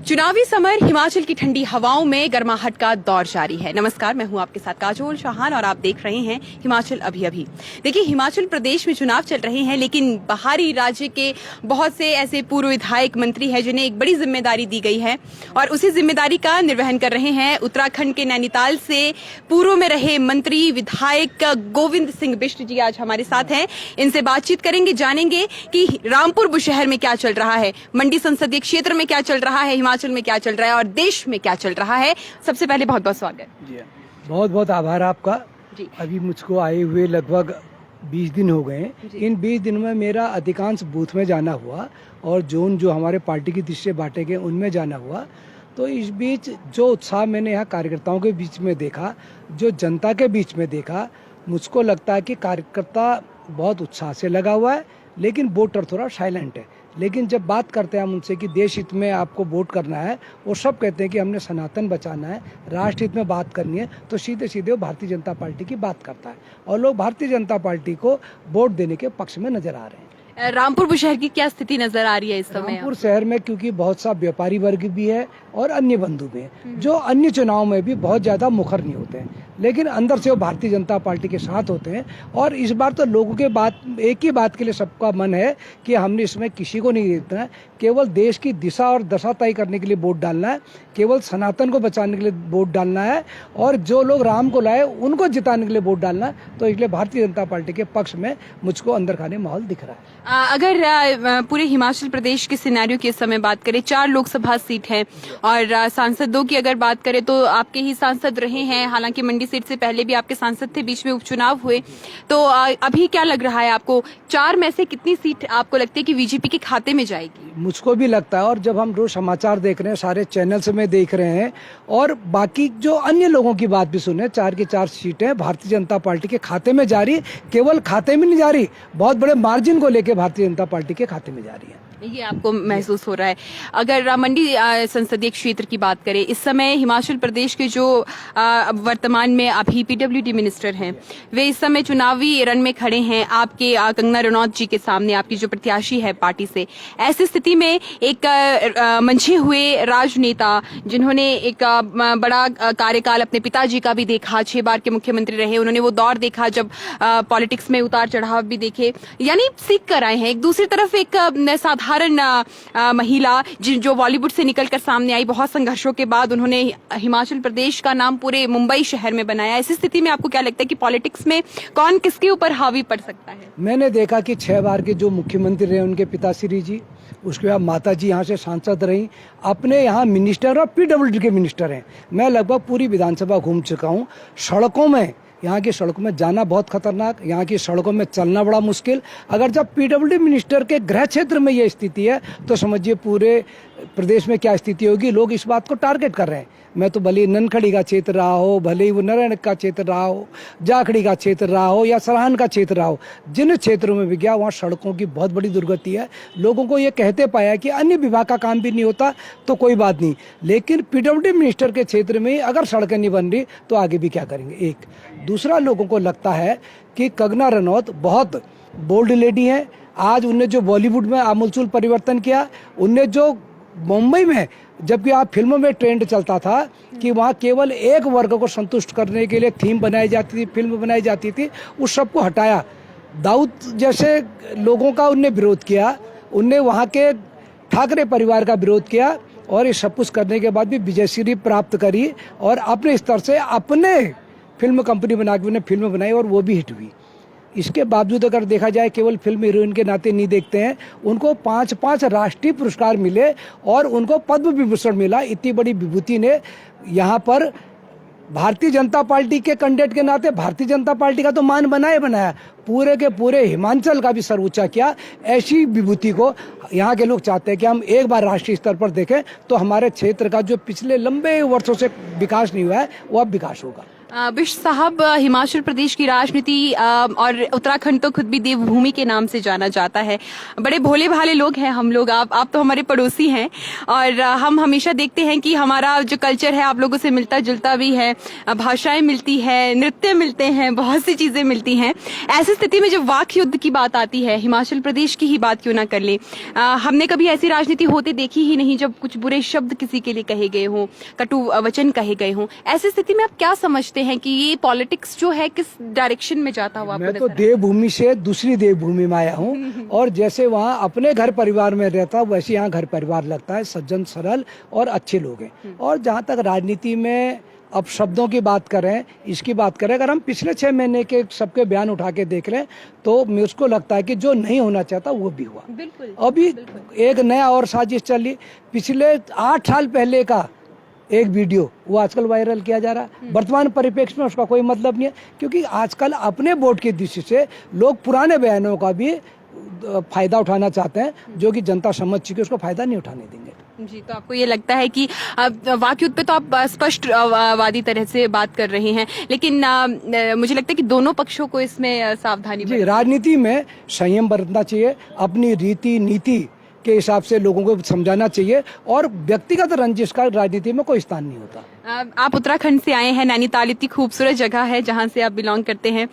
चुनावी समर हिमाचल की ठंडी हवाओं में गर्माहट का दौर जारी है। नमस्कार, मैं हूं आपके साथ काजोल चौहान और आप देख रहे हैं हिमाचल अभी अभी। देखिए, हिमाचल प्रदेश में चुनाव चल रहे हैं, लेकिन बाहरी राज्य के बहुत से ऐसे पूर्व विधायक मंत्री हैं जिन्हें एक बड़ी जिम्मेदारी दी गई है और उसी जिम्मेदारी का निर्वहन कर रहे हैं उत्तराखंड के नैनीताल से पूर्व में रहे मंत्री विधायक गोविंद सिंह बिष्ट जी आज हमारे साथ हैं। इनसे बातचीत करेंगे, जानेंगे कि रामपुर बुशहर में क्या चल रहा है, मंडी संसदीय क्षेत्र में क्या चल रहा है, हिमाचल में क्या चल रहा है और देश में क्या चल रहा है। सबसे पहले बहुत बहुत स्वागत जी। बहुत बहुत आभार आपका जी। अभी मुझको आए हुए लगभग 20 दिन हो गए। इन 20 दिन में मेरा अधिकांश बूथ में जाना हुआ और जोन जो हमारे पार्टी की दृष्टि बांटे गए उनमें जाना हुआ। तो इस बीच जो उत्साह मैंने यहाँ कार्यकर्ताओं के बीच में देखा, जो जनता के बीच में देखा, मुझको लगता है कि कार्यकर्ता बहुत उत्साह से लगा हुआ है, लेकिन वोटर थोड़ा साइलेंट है। लेकिन जब बात करते हैं हम उनसे कि देश हित में आपको वोट करना है, वो सब कहते हैं कि हमने सनातन बचाना है, राष्ट्र हित में बात करनी है, तो सीधे सीधे वो भारतीय जनता पार्टी की बात करता है और लोग भारतीय जनता पार्टी को वोट देने के पक्ष में नजर आ रहे हैं। रामपुर बुशहर की क्या स्थिति नजर आ रही है इस समय? रामपुर शहर में क्योंकि बहुत सा व्यापारी वर्ग भी है और अन्य बंधु भी हैं जो अन्य चुनाव में भी बहुत ज्यादा मुखर नहीं होते हैं, लेकिन अंदर से वो भारतीय जनता पार्टी के साथ होते हैं। और इस बार तो लोगों के बात एक ही बात के लिए सबका मन है कि हमने इसमें किसी को नहीं देना है, केवल देश की दिशा और दशा तय करने के लिए वोट डालना है, केवल सनातन को बचाने के लिए वोट डालना है और जो लोग राम को लाए उनको जिताने के लिए वोट डालना है। तो इसलिए भारतीय जनता पार्टी के पक्ष में मुझको अंदर खाने माहौल दिख रहा है। अगर पूरे हिमाचल प्रदेश के सिनेरियो की इस समय बात करें, 4 लोकसभा सीट है और सांसदों की अगर बात करें तो आपके ही सांसद रहे हैं, हालांकि मंडी सीट से पहले भी आपके सांसद थे, बीच में उपचुनाव हुए। तो अभी क्या लग रहा है आपको, 4 में से कितनी सीट आपको लगती है कि बीजेपी के खाते में जाएगी? मुझको भी लगता है, और जब हम रोज समाचार देख रहे हैं, सारे चैनल्स में देख रहे हैं और बाकी जो अन्य लोगों की बात भी सुने, 4 की 4 सीटें भारतीय जनता पार्टी के खाते में जा रही, केवल खाते में नहीं जा रही, बहुत बड़े मार्जिन को लेकर भारतीय जनता पार्टी के खाते में जा रही है। ये आपको महसूस हो रहा है? अगर मंडी संसदीय क्षेत्र की बात करें, इस समय हिमाचल प्रदेश के जो वर्तमान में अभी पीडब्ल्यूडी मिनिस्टर हैं, वे इस समय चुनावी रण में खड़े हैं आपके कंगना रनौत जी के सामने, आपकी जो प्रत्याशी है पार्टी से। ऐसी स्थिति में एक मंझे हुए राजनेता जिन्होंने एक बड़ा कार्यकाल अपने पिताजी का भी देखा, 6 बार के मुख्यमंत्री रहे, उन्होंने वो दौर देखा जब पॉलिटिक्स में उतार चढ़ाव भी देखे, यानी सीख कर आए हैं। एक दूसरी तरफ एक साधारण महिला जो बॉलीवुड से निकलकर सामने आई, बहुत संघर्षों के बाद उन्होंने हिमाचल प्रदेश का नाम पूरे मुंबई शहर में बनाया। ऐसी स्थिति में आपको क्या लगता है कि पॉलिटिक्स में कौन किसके ऊपर हावी पड़ सकता है? मैंने देखा कि 6 बार के जो मुख्यमंत्री रहे उनके पिताश्री जी, उसके बाद माता जी यहाँ से सांसद रही, अपने यहाँ मिनिस्टर और पीडब्ल्यूडी के मिनिस्टर हैं। मैं लगभग पूरी विधानसभा घूम चुका हूँ। सड़कों में, यहाँ की सड़कों में जाना बहुत खतरनाक, यहाँ की सड़कों में चलना बड़ा मुश्किल। अगर जब पीडब्ल्यूडी मिनिस्टर के गृह क्षेत्र में ये स्थिति है तो समझिए पूरे प्रदेश में क्या स्थिति होगी। लोग इस बात को टारगेट कर रहे हैं। मैं तो भले ही ननखड़ी का क्षेत्र रहा हो, भले ही वो नारायण का क्षेत्र रहा हो, जाखड़ी का क्षेत्र रहा हो या सराहन का क्षेत्र रहा हो, जिन क्षेत्रों में भी गया वहाँ सड़कों की बहुत बड़ी दुर्गति है। लोगों को ये कहते पाया कि अन्य विभाग का काम भी नहीं होता तो कोई बात नहीं, लेकिन पीडब्ल्यूडी मिनिस्टर के क्षेत्र में अगर सड़कें नहीं बन रही तो आगे भी क्या करेंगे। एक दूसरा, लोगों को लगता है कि कंगना रनौत बहुत बोल्ड लेडी है। आज उनने जो बॉलीवुड में आमूलचूल परिवर्तन किया, उनने जो मुंबई में, जबकि आप फिल्मों में ट्रेंड चलता था कि वहाँ केवल एक वर्ग को संतुष्ट करने के लिए थीम बनाई जाती थी, फिल्म बनाई जाती थी, उस सबको हटाया। दाऊद जैसे लोगों का उनने विरोध किया, उनने वहाँ के ठाकरे परिवार का विरोध किया और ये सब कुछ करने के बाद भी विजयश्री प्राप्त करी और अपने स्तर से अपने फिल्म कंपनी बना के उन्हें फिल्म बनाई और वो भी हिट हुई। इसके बावजूद अगर देखा जाए, केवल फिल्म हीरोइन के नाते नहीं देखते हैं, उनको 5 राष्ट्रीय पुरस्कार मिले और उनको पद्म विभूषण मिला। इतनी बड़ी विभूति ने यहाँ पर भारतीय जनता पार्टी के कैंडिडेट के नाते भारतीय जनता पार्टी का तो मान बनाया, पूरे के पूरे हिमाचल का भी सर ऊंचा किया। ऐसी विभूति को यहाँ के लोग चाहते हैं कि हम एक बार राष्ट्रीय स्तर पर देखें तो हमारे क्षेत्र का जो पिछले लंबे वर्षों से विकास नहीं हुआ है वो अब विकास होगा। बिष्ट साहब, हिमाचल प्रदेश की राजनीति और उत्तराखंड तो खुद भी देवभूमि के नाम से जाना जाता है। बड़े भोले भाले लोग हैं हम लोग। आप तो हमारे पड़ोसी हैं और हम हमेशा देखते हैं कि हमारा जो कल्चर है आप लोगों से मिलता जुलता भी है, भाषाएं मिलती है, नृत्य मिलते हैं, बहुत सी चीजें मिलती हैं। ऐसी स्थिति में जब वाक युद्ध की बात आती है, हिमाचल प्रदेश की ही बात क्यों ना कर ले, हमने कभी ऐसी राजनीति होते देखी ही नहीं जब कुछ बुरे शब्द किसी के लिए कहे गए हों, कटु वचन कहे गए हों। ऐसी स्थिति में आप क्या समझते हैं कि ये पॉलिटिक्स जो है किस डायरेक्शन में जाता हुआ? मैं तो देवभूमि से दूसरी देवभूमि में आया हूँ और जैसे वहाँ अपने घर परिवार में रहता वैसे यहाँ घर परिवार लगता है। सज्जन सरल और अच्छे लोग हैं। और जहाँ तक राजनीति में अब शब्दों की बात करें, इसकी बात करें, अगर हम पिछले 6 महीने के सबके बयान उठा के देख लें तो मुझको लगता है कि जो नहीं होना चाहता वो भी हुआ। बिल्कुल। अभी एक नया और साजिश चली। पिछले 8 साल पहले का एक वीडियो वो आजकल वायरल किया जा रहा है। वर्तमान परिप्रेक्ष्य में उसका कोई मतलब नहीं है, क्योंकि आजकल अपने वोट की दृष्टि से लोग पुराने बयानों का भी फायदा उठाना चाहते हैं, जो कि जनता समझ चुकी है, उसको फायदा नहीं उठाने देंगे। जी, तो आपको ये लगता है कि वाक युद्ध पे तो आप स्पष्ट वादी तरह से बात कर रहे हैं, लेकिन मुझे लगता है कि दोनों पक्षों को इसमें सावधानी जी, राजनीति में संयम बरतना चाहिए, अपनी रीति नीति के हिसाब से लोगों को समझाना चाहिए और व्यक्तिगत रंजिश का राजनीति में कोई स्थान नहीं होता। आप उत्तराखंड से आए हैं। नैनीताल इतनी खूबसूरत जगह है जहां से आप बिलोंग करते हैं।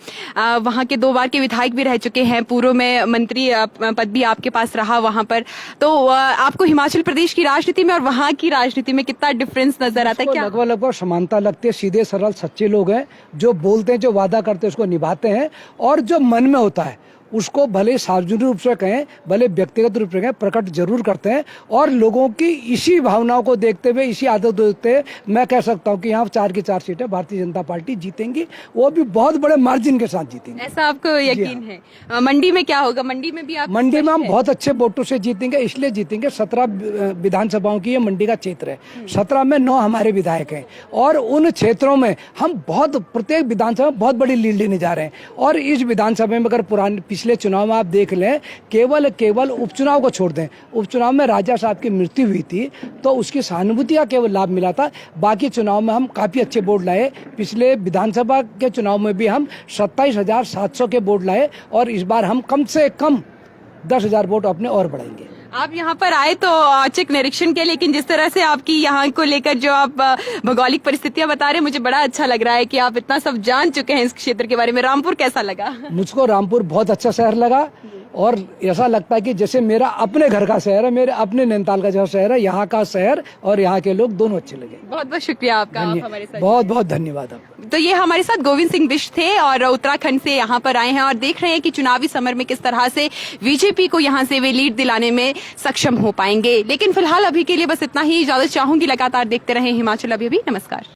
वहां के 2 बार के विधायक भी रह चुके हैं, पूर्व में मंत्री पद भी आपके पास रहा वहां पर। तो आपको हिमाचल प्रदेश की राजनीति में और वहां की राजनीति में कितना डिफरेंस नजर आता है? क्या लगभग समानता लगती है। सीधे सरल सच्चे लोग हैं, जो बोलते हैं, जो वादा करते हैं उसको निभाते हैं और जो मन में होता है उसको भले सार्वजनिक रूप से कहें, भले व्यक्तिगत रूप से कहें, प्रकट जरूर करते हैं। और लोगों की इसी भावनाओं को देखते हुए, इसी आदत देखते हुए मैं कह सकता हूं कि यहाँ 4 की 4 सीटें भारतीय जनता पार्टी जीतेंगी, वो भी बहुत बड़े मार्जिन के साथ जीतेंगे। ऐसा आपको यकीन है? मंडी में क्या होगा? मंडी में भी आप? मंडी में हम बहुत अच्छे वोटों से जीतेंगे। इसलिए जीतेंगे, 17 विधानसभाओं की ये मंडी का क्षेत्र है। 17 में 9 हमारे विधायक हैं और उन क्षेत्रों में हम प्रत्येक विधानसभा में बहुत बड़ी लीड लेने जा रहे हैं। और इस विधानसभा में अगर पिछले चुनाव में आप देख लें, केवल उपचुनाव को छोड़ दें, उपचुनाव में राजा साहब की मृत्यु हुई थी तो उसकी सहानुभूति का केवल लाभ मिला था। बाकी चुनाव में हम काफी अच्छे वोट लाए। पिछले विधानसभा के चुनाव में भी हम 27,700 के वोट लाए और इस बार हम कम से कम 10,000 वोट अपने और बढ़ाएंगे। आप यहाँ पर आए तो औचक निरीक्षण के, लेकिन जिस तरह से आपकी यहाँ को लेकर जो आप भौगोलिक परिस्थितियां बता रहे हैं, मुझे बड़ा अच्छा लग रहा है कि आप इतना सब जान चुके हैं इस क्षेत्र के बारे में। रामपुर कैसा लगा? मुझको रामपुर बहुत अच्छा शहर लगा और ऐसा लगता है कि जैसे मेरा अपने घर का शहर है, मेरे अपने नैनीताल का जो शहर है, यहाँ का शहर और यहाँ के लोग दोनों अच्छे लगे। बहुत बहुत शुक्रिया आपका, आप हमारे साथ। बहुत बहुत धन्यवाद आपका। तो ये हमारे साथ गोविंद सिंह बिष्ट थे और उत्तराखंड से यहाँ पर आए हैं और देख रहे हैं कि चुनावी समर में किस तरह से बीजेपी को यहाँ से वे लीड दिलाने में सक्षम हो पाएंगे। लेकिन फिलहाल अभी के लिए बस इतना ही। इजाजत चाहूंगी, लगातार देखते रहें हिमाचल अभी भी। नमस्कार।